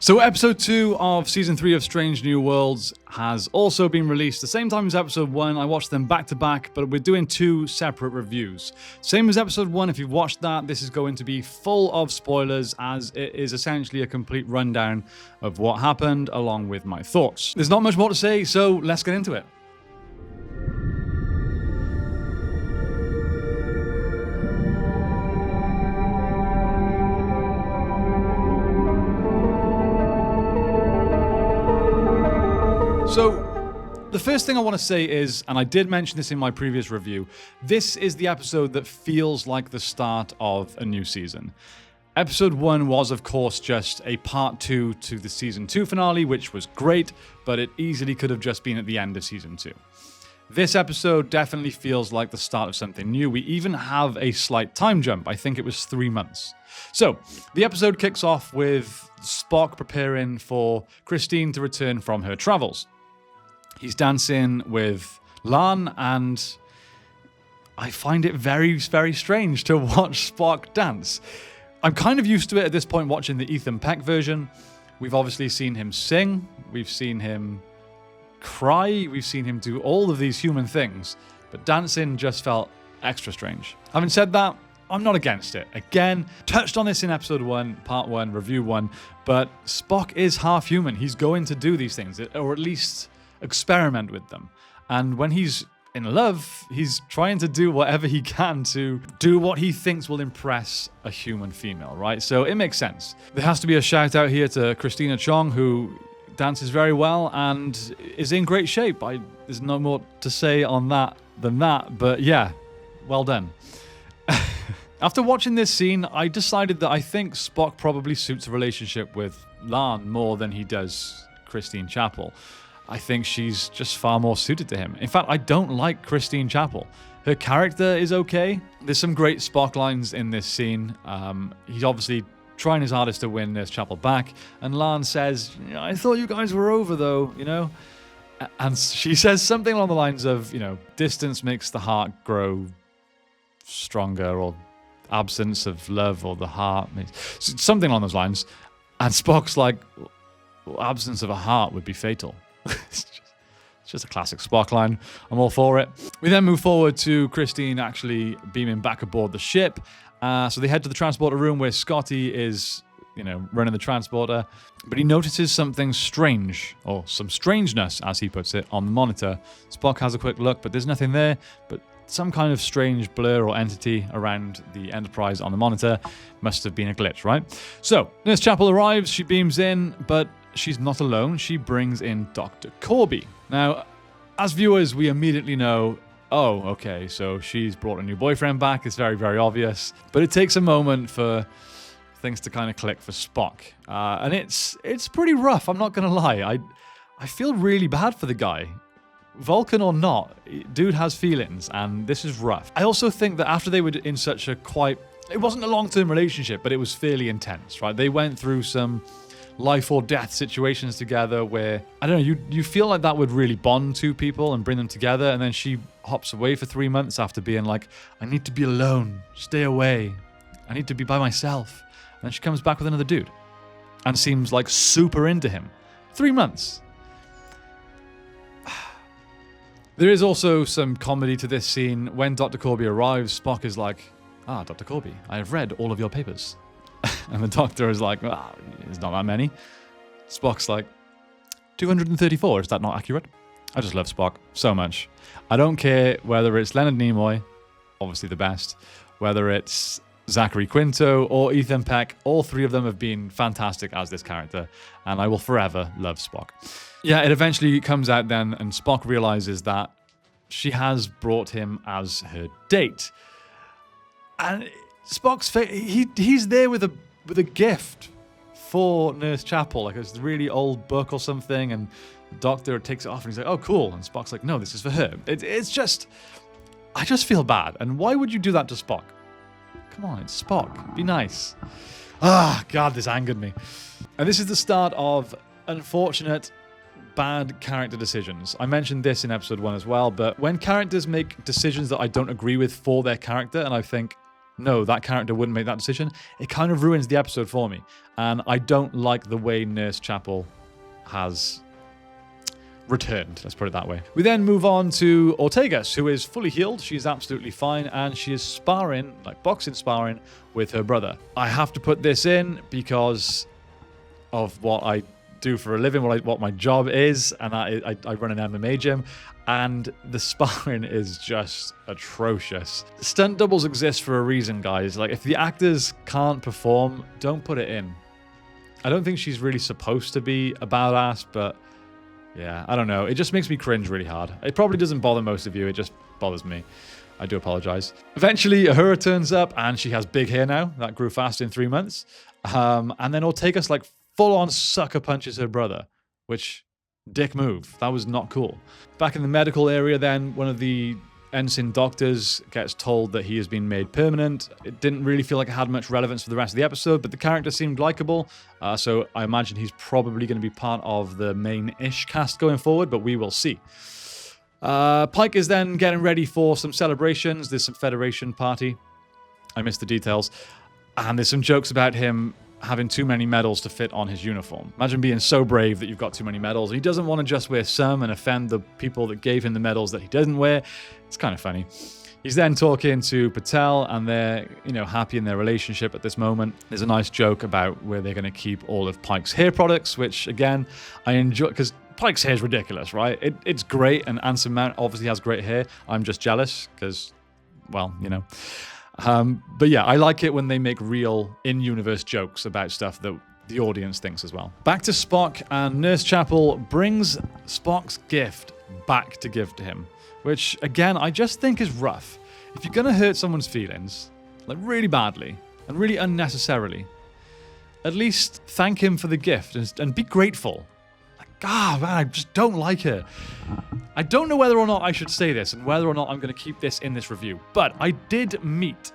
So episode 2 of season 3 of Strange New Worlds has also been released the same time as episode 1. I watched them back to back, but we're doing 2 separate reviews. Same as episode 1, if you've watched that, this is going to be full of spoilers as it is essentially a complete rundown of what happened along with my thoughts. There's not much more to say, so let's get into it. So, the first thing I want to say is, and I did mention this in my previous review, this is the episode that feels like the start of a new season. Episode 1 was, of course, just a part 2 to the season 2 finale, which was great, but it easily could have just been at the end of season 2. This episode definitely feels like the start of something new. We even have a slight time jump. I think it was 3 months. So, the episode kicks off with Spock preparing for Christine to return from her travels. He's dancing with Lan, and I find it very, very strange to watch Spock dance. I'm kind of used to it at this point watching the Ethan Peck version. We've obviously seen him sing, we've seen him cry, we've seen him do all of these human things, but dancing just felt extra strange. Having said that, I'm not against it. Again, touched on this in episode 1, part 1, review 1, but Spock is half human. He's going to do these things, or at least experiment with them. And when he's in love, he's trying to do whatever he can to do what he thinks will impress a human female, right? So it makes sense. There has to be a shout out here to Christina Chong, who dances very well and is in great shape. There's no more to say on that than that, but yeah, well done. After watching this scene, I decided that I think Spock probably suits a relationship with Lan more than he does Christine Chapel. I think she's just far more suited to him. In fact, I don't like Christine Chapel. Her character is okay. There's some great Spock lines in this scene. He's obviously trying his hardest to win Nurse Chapel back, and Lan says, I thought you guys were over though, And she says something along the lines of, distance makes the heart grow stronger, or absence of love, or the heart makes... something along those lines. And Spock's like, absence of a heart would be fatal. It's just a classic Spock line. I'm all for it. We then move forward to Christine actually beaming back aboard the ship. So they head to the transporter room where Scotty is, running the transporter. But he notices something strange, or some strangeness, as he puts it, on the monitor. Spock has a quick look, but there's nothing there. But some kind of strange blur or entity around the Enterprise on the monitor. Must have been a glitch, right? So, Nurse Chapel arrives, she beams in, but she's not alone. She brings in Dr. Corby. Now, as viewers, we immediately know, oh, okay, so she's brought a new boyfriend back. It's very, very obvious. But it takes a moment for things to kind of click for Spock. And it's pretty rough, I'm not going to lie. I feel really bad for the guy. Vulcan or not, dude has feelings, and this is rough. I also think that after they were in such a it wasn't a long-term relationship, but it was fairly intense, right? They went through some life or death situations together where, I don't know, you feel like that would really bond two people and bring them together, and then she hops away for 3 months after being like, I need to be alone, stay away, I need to be by myself. And then she comes back with another dude and seems like super into him. 3 months. There is also some comedy to this scene. When Dr. Corby arrives, Spock is like, Dr. Corby, I have read all of your papers. And the doctor is like, there's not that many. Spock's like, 234, is that not accurate? I just love Spock so much. I don't care whether it's Leonard Nimoy, obviously the best, whether it's Zachary Quinto or Ethan Peck. All three of them have been fantastic as this character, and I will forever love Spock. Yeah, it eventually comes out then, and Spock realizes that she has brought him as her date. And Spock's face, he's there with a gift for Nurse Chapel, like a really old book or something, and the doctor takes it off and he's like, oh, cool. And Spock's like, no, this is for her. It's just, I just feel bad. And why would you do that to Spock? Come on, it's Spock. Be nice. God, this angered me. And this is the start of unfortunate, bad character decisions. I mentioned this in episode 1 as well, but when characters make decisions that I don't agree with for their character, and I think, no, that character wouldn't make that decision, it kind of ruins the episode for me. And I don't like the way Nurse Chapel has returned, let's put it that way. We then move on to Ortegas, who is fully healed. She's absolutely fine, and she is sparring, like boxing sparring, with her brother. I have to put this in because of what I do for a living, what my job is, and I run an MMA gym, and the sparring is just atrocious. Stunt doubles exist for a reason, guys. Like, if the actors can't perform, don't put it in. I don't think she's really supposed to be a badass, but yeah, I don't know. It just makes me cringe really hard. It probably doesn't bother most of you. It just bothers me. I do apologize. Eventually, Uhura turns up, and she has big hair now. That grew fast in 3 months. And then Ortegas, like, full-on sucker punches her brother, which, dick move. That was not cool. Back in the medical area then, one of the ensign doctors gets told that he has been made permanent. It didn't really feel like it had much relevance for the rest of the episode, but the character seemed likable, so I imagine he's probably going to be part of the main-ish cast going forward, but we will see. Pike is then getting ready for some celebrations. There's some Federation party. I missed the details. And there's some jokes about him having too many medals to fit on his uniform. Imagine being so brave that you've got too many medals. He doesn't want to just wear some and offend the people that gave him the medals that he doesn't wear. It's kind of funny. He's then talking to Patel, and they're, happy in their relationship at this moment. There's a nice joke about where they're going to keep all of Pike's hair products, which, again, I enjoy, because Pike's hair is ridiculous, right? It's great, and Anson Mount obviously has great hair. I'm just jealous, because, well, But yeah, I like it when they make real in-universe jokes about stuff that the audience thinks as well. Back to Spock, and Nurse Chapel brings Spock's gift back to give to him, which, again, I just think is rough. If you're going to hurt someone's feelings, like really badly, and really unnecessarily, at least thank him for the gift and be grateful. Man, I just don't like her. I don't know whether or not I should say this and whether or not I'm going to keep this in this review, but I did meet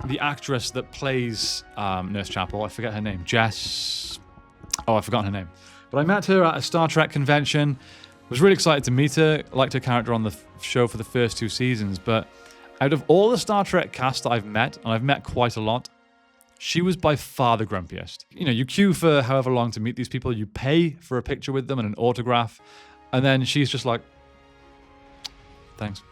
the actress that plays Nurse Chapel. I forget her name. Jess. Oh, I've forgotten her name. But I met her at a Star Trek convention. Was really excited to meet her. Liked her character on the show for the first 2 seasons. But out of all the Star Trek cast that I've met, and I've met quite a lot, she was by far the grumpiest. You queue for however long to meet these people. You pay for a picture with them and an autograph. And then she's just like, thanks.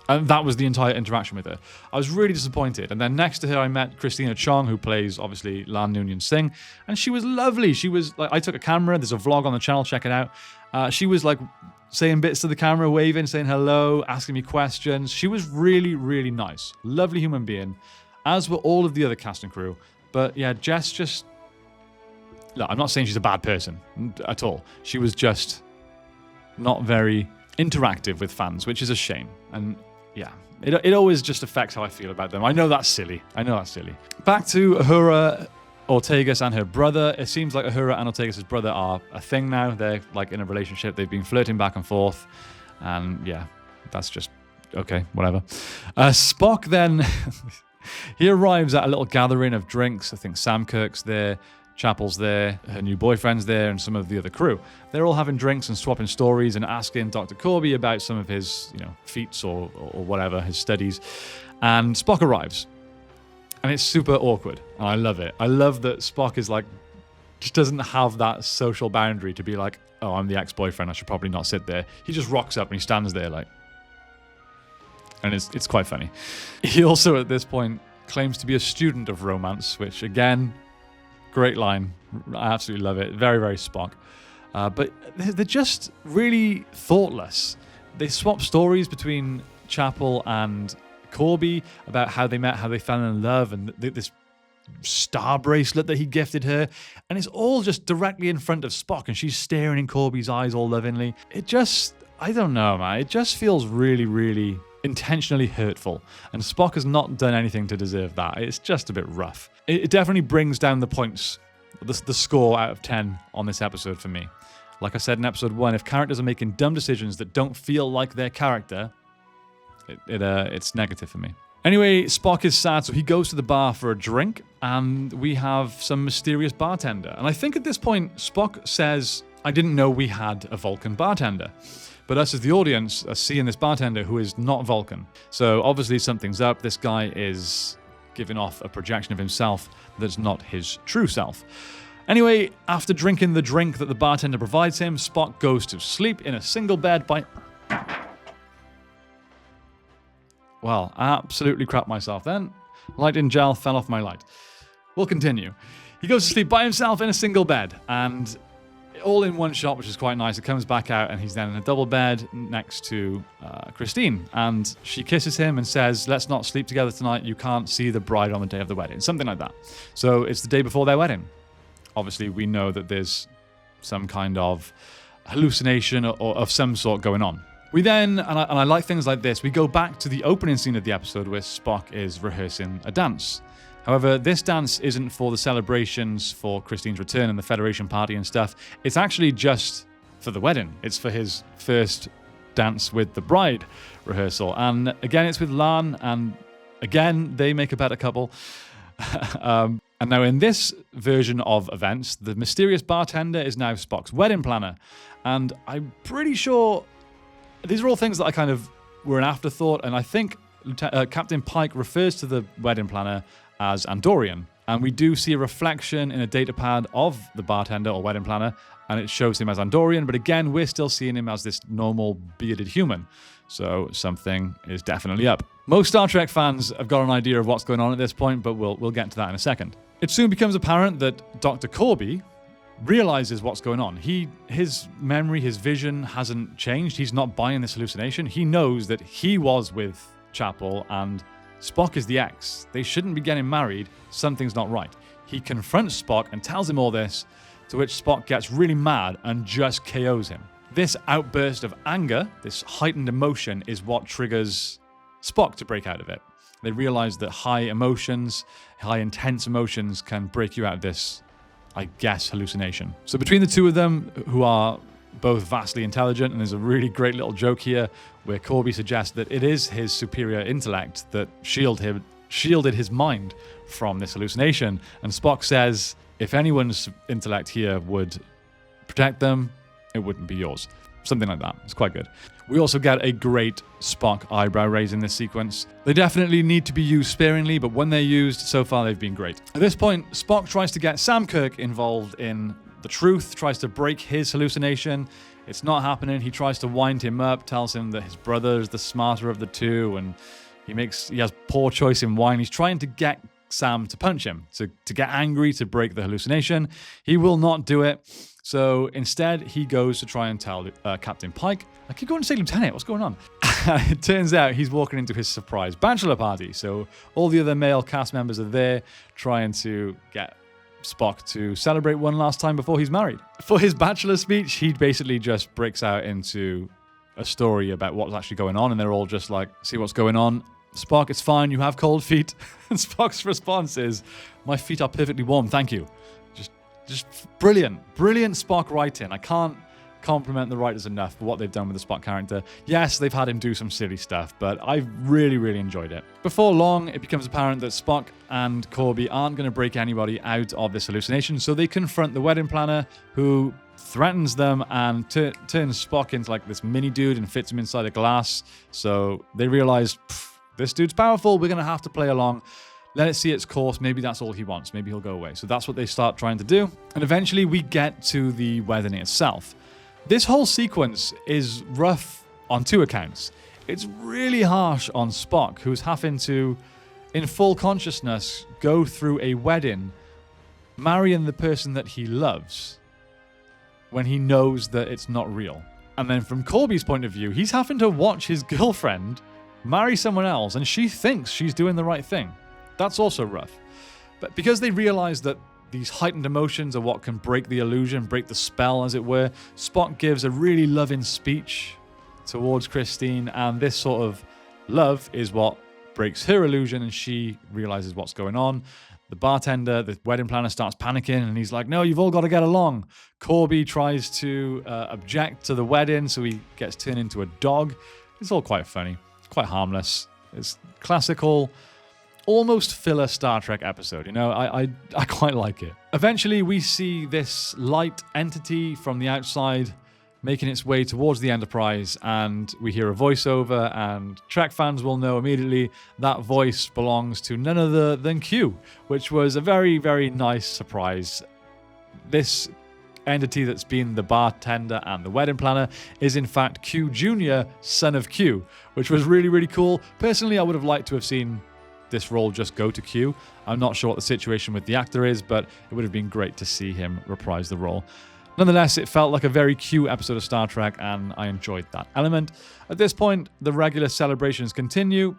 And that was the entire interaction with her. I was really disappointed. And then next to her, I met Christina Chong, who plays, obviously, Lan Noonien Singh. And she was lovely. She was like, I took a camera. There's a vlog on the channel. Check it out. She was like saying bits to the camera, waving, saying hello, asking me questions. She was really, really nice. Lovely human being, as were all of the other cast and crew. But yeah, Jess just... Look, I'm not saying she's a bad person at all. She was just not very interactive with fans, which is a shame. And yeah, it always just affects how I feel about them. I know that's silly. Back to Uhura, Ortegas, and her brother. It seems like Uhura and Ortegas' brother are a thing now. They're like in a relationship. They've been flirting back and forth. And yeah, that's just okay, whatever. Spock then... He arrives at a little gathering of drinks. I think Sam Kirk's there, Chapel's there, her new boyfriend's there, and some of the other crew. They're all having drinks and swapping stories and asking Dr. Corby about some of his, feats or whatever, his studies. And Spock arrives. And it's super awkward. And I love it. I love that Spock is like, just doesn't have that social boundary to be like, oh, I'm the ex-boyfriend, I should probably not sit there. He just rocks up and he stands there like... And it's quite funny. He also, at this point, claims to be a student of romance, which, again, great line. I absolutely love it. Very, very Spock. But they're just really thoughtless. They swap stories between Chapel and Corby about how they met, how they fell in love, and this star bracelet that he gifted her. And it's all just directly in front of Spock, and she's staring in Corby's eyes all lovingly. It just... I don't know, man. It just feels really, really... intentionally hurtful, and Spock has not done anything to deserve that. It's just a bit rough. It definitely brings down the points, the score out of 10 on this episode for me. Like I said in episode 1, if characters are making dumb decisions that don't feel like their character, it's negative for me. Anyway, Spock is sad, so he goes to the bar for a drink, and we have some mysterious bartender. And I think at this point, Spock says, I didn't know we had a Vulcan bartender. But us as the audience are seeing this bartender who is not Vulcan. So obviously something's up. This guy is giving off a projection of himself that's not his true self. Anyway, after drinking the drink that the bartender provides him, Spock goes to sleep in a single bed by... Well, I absolutely crapped myself then. Lighting gel fell off my light. We'll continue. He goes to sleep by himself in a single bed, and all in one shot, which is quite nice. It comes back out, and he's then in a double bed next to Christine, and she kisses him and says, "Let's not sleep together tonight. You can't see the bride on the day of the wedding." Something like that. So it's the day before their wedding. Obviously, we know that there's some kind of hallucination or of some sort going on. We then, and I like things like this, we go back to the opening scene of the episode where Spock is rehearsing a dance. However, this dance isn't for the celebrations for Christine's return and the Federation party and stuff. It's actually just for the wedding. It's for his first dance with the bride rehearsal. And again, it's with Lan, and again, they make a better couple. And now in this version of events, the mysterious bartender is now Spock's wedding planner. And I'm pretty sure these are all things that I kind of were an afterthought, and I think Captain Pike refers to the wedding planner as Andorian. And we do see a reflection in a datapad of the bartender or wedding planner, and it shows him as Andorian, but again, we're still seeing him as this normal bearded human. So something is definitely up. Most Star Trek fans have got an idea of what's going on at this point, but we'll get to that in a second. It soon becomes apparent that Dr. Corby realizes what's going on. His memory, his vision hasn't changed. He's not buying this hallucination. He knows that he was with Chapel and Spock is the ex. They shouldn't be getting married. Something's not right. He confronts Spock and tells him all this, to which Spock gets really mad and just KOs him. This outburst of anger, this heightened emotion, is what triggers Spock to break out of it. They realize that high intense emotions can break you out of this, I guess, hallucination. So between the two of them, who are both vastly intelligent, and there's a really great little joke here where Corby suggests that it is his superior intellect that shielded his mind from this hallucination. And Spock says, if anyone's intellect here would protect them, it wouldn't be yours. Something like that. It's quite good. We also get a great Spock eyebrow raise in this sequence. They definitely need to be used sparingly, but when they're used, so far they've been great. At this point, Spock tries to get Sam Kirk involved in the truth, tries to break his hallucination. It's not happening. He tries to wind him up, tells him that his brother is the smarter of the two, and he has poor choice in wine. He's trying to get Sam to punch him, to get angry, to break the hallucination. He will not do it. So instead, he goes to try and tell Captain Pike. I keep going to say Lieutenant. What's going on? It turns out he's walking into his surprise bachelor party. So all the other male cast members are there trying to get Spock to celebrate one last time before he's married. For his bachelor speech, he basically just breaks out into a story about what's actually going on, and they're all just like, see what's going on? Spock, it's fine, you have cold feet. And Spock's response is, my feet are perfectly warm, thank you. Just brilliant Spock writing. I can't compliment the writers enough for what they've done with the Spock character. Yes, they've had him do some silly stuff, but I've really enjoyed it. Before long, it becomes apparent that Spock and Corby aren't going to break anybody out of this hallucination, so they confront the wedding planner, who threatens them and turns Spock into like this mini dude and fits him inside a glass. So they realize, this dude's powerful, we're going to have to play along. Let it see its course. Maybe that's all he wants. Maybe he'll go away. So that's what they start trying to do. And eventually we get to the wedding itself. This whole sequence is rough on two accounts. It's really harsh on Spock, who's having to, in full consciousness, go through a wedding, marrying the person that he loves, when he knows that it's not real. And then from Corby's point of view, he's having to watch his girlfriend marry someone else, and she thinks she's doing the right thing. That's also rough. But because they realize that these heightened emotions are what can break the illusion, break the spell, as it were, Spock gives a really loving speech towards Christine, and this sort of love is what breaks her illusion, and she realizes what's going on. The bartender, the wedding planner, starts panicking, and he's like, no, you've all got to get along. Corby tries to object to the wedding, so he gets turned into a dog. It's all quite funny, quite harmless. It's classical, almost filler Star Trek episode, you know? I quite like it. Eventually, we see this light entity from the outside making its way towards the Enterprise, and we hear a voiceover, and Trek fans will know immediately that voice belongs to none other than Q, which was a very, very nice surprise. This entity that's been the bartender and the wedding planner is in fact Q Jr., son of Q, which was really, really cool. Personally, I would have liked to have seen this role just go to Q. I'm not sure what the situation with the actor is, but it would have been great to see him reprise the role. Nonetheless, it felt like a very Q episode of Star Trek, and I enjoyed that element. At this point, the regular celebrations continue.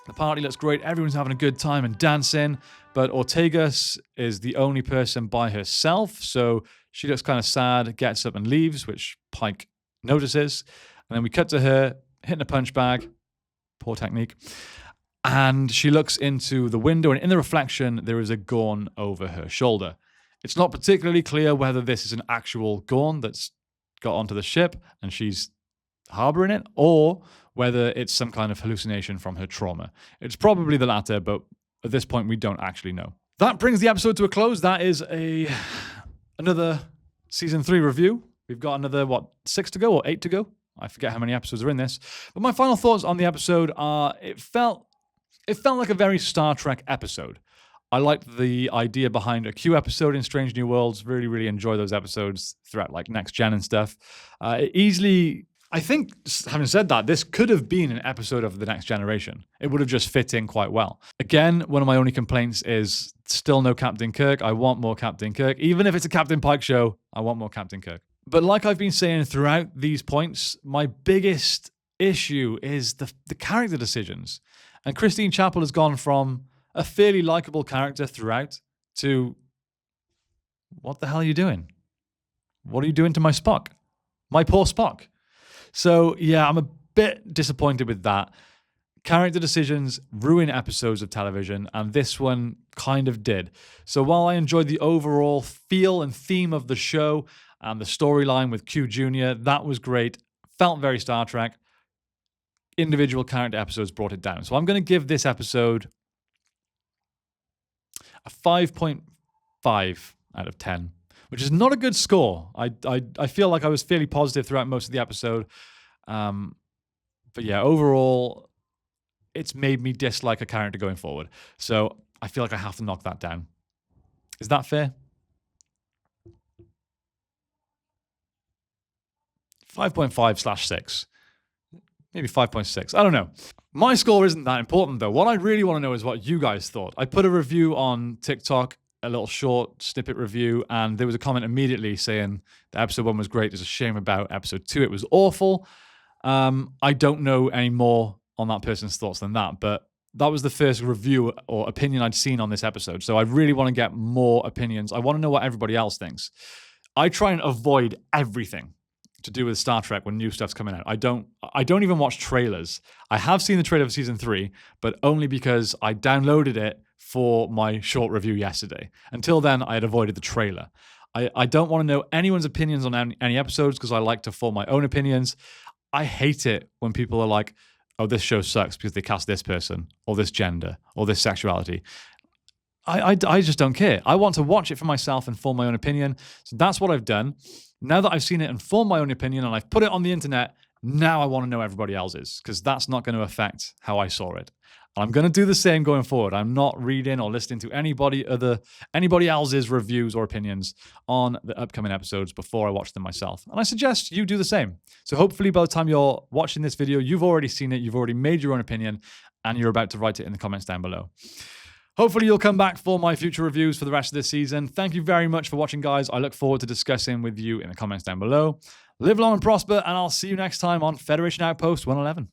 The party looks great, everyone's having a good time and dancing, but Ortegas is the only person by herself, so she looks kind of sad, gets up and leaves, which Pike notices. And then we cut to her hitting a punch bag. Poor technique. And she looks into the window, and in the reflection, there is a Gorn over her shoulder. It's not particularly clear whether this is an actual Gorn that's got onto the ship and she's harboring it, or whether it's some kind of hallucination from her trauma. It's probably the latter, but at this point, we don't actually know. That brings the episode to a close. That is another Season 3 review. We've got another, 6 to go or 8 to go? I forget how many episodes are in this. But my final thoughts on the episode are, it felt like a very Star Trek episode. I liked the idea behind a Q episode in Strange New Worlds. Really, really enjoy those episodes throughout like Next Gen and stuff. I think, having said that, this could have been an episode of The Next Generation. It would have just fit in quite well. Again, one of my only complaints is still no Captain Kirk. I want more Captain Kirk. Even if it's a Captain Pike show, I want more Captain Kirk. But like I've been saying throughout these points, my biggest issue is the character decisions. And Christine Chapel has gone from a fairly likable character throughout to, what the hell are you doing? What are you doing to my Spock? My poor Spock. So yeah, I'm a bit disappointed with that. Character decisions ruin episodes of television, and this one kind of did. So while I enjoyed the overall feel and theme of the show and the storyline with Q Jr., that was great. Felt very Star Trek. Individual character episodes brought it down. So I'm going to give this episode a 5.5 out of 10, which is not a good score. I feel like I was fairly positive throughout most of the episode. But yeah, overall, it's made me dislike a character going forward. So I feel like I have to knock that down. Is that fair? 5.5/6. Maybe 5.6. I don't know. My score isn't that important, though. What I really want to know is what you guys thought. I put a review on TikTok, a little short snippet review, and there was a comment immediately saying that episode 1 was great. There's a shame about episode 2. It was awful. I don't know any more on that person's thoughts than that, but that was the first review or opinion I'd seen on this episode. So I really want to get more opinions. I want to know what everybody else thinks. I try and avoid everything to do with Star Trek when new stuff's coming out. I don't even watch trailers. I have seen the trailer for Season 3, but only because I downloaded it for my short review yesterday. Until then, I had avoided the trailer. I don't want to know anyone's opinions on any episodes because I like to form my own opinions. I hate it when people are like, oh, this show sucks because they cast this person or this gender or this sexuality. I just don't care. I want to watch it for myself and form my own opinion. So that's what I've done. Now that I've seen it and formed my own opinion and I've put it on the internet, now I want to know everybody else's because that's not going to affect how I saw it. And I'm going to do the same going forward. I'm not reading or listening to anybody else's reviews or opinions on the upcoming episodes before I watch them myself. And I suggest you do the same. So hopefully by the time you're watching this video, you've already seen it, you've already made your own opinion, and you're about to write it in the comments down below. Hopefully you'll come back for my future reviews for the rest of this season. Thank you very much for watching, guys. I look forward to discussing with you in the comments down below. Live long and prosper, and I'll see you next time on Federation Outpost 111.